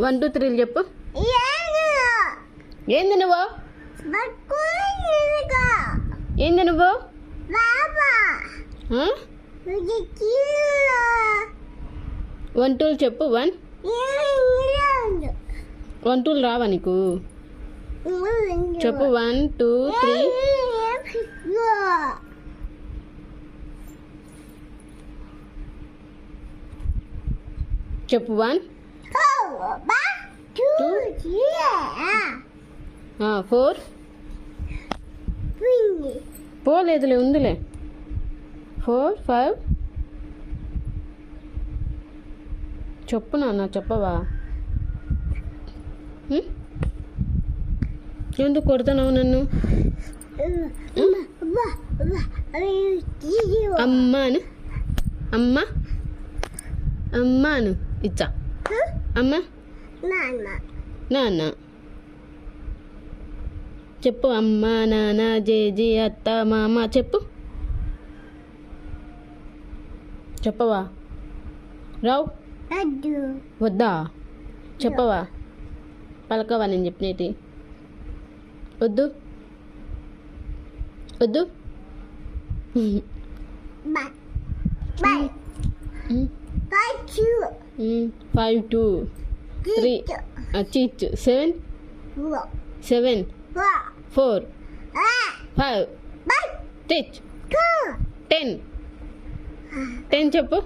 1 2 3 చెప్పు. ఏంది నువ్వు? ఏంది నువ్వు? 1 2 చెప్పు. 1 1 2 రావా నీకు? చెప్పు. 1 2 3 చెప్పు. 1 2 4 పోలేదులే, ఉందిలే. 4 5 చెప్పు నాన్న, చెప్పవా? ఎందుకు కొడుతున్నావు నన్ను? అమ్మాను, అమ్మ అమ్మాను ఇచ్చా. అమ్మ నాన్న చెప్పు. అమ్మ నాన్న జేజీ అత్త మామ చెప్పు. చెప్పవా? రావు వద్దా? చెప్పవా? పలకవా నేను చెప్పినటి? వద్దు వద్దు. 5 2 3 చీచ్ 7 7 4 5 టీచ్ 10 10 చెప్పు.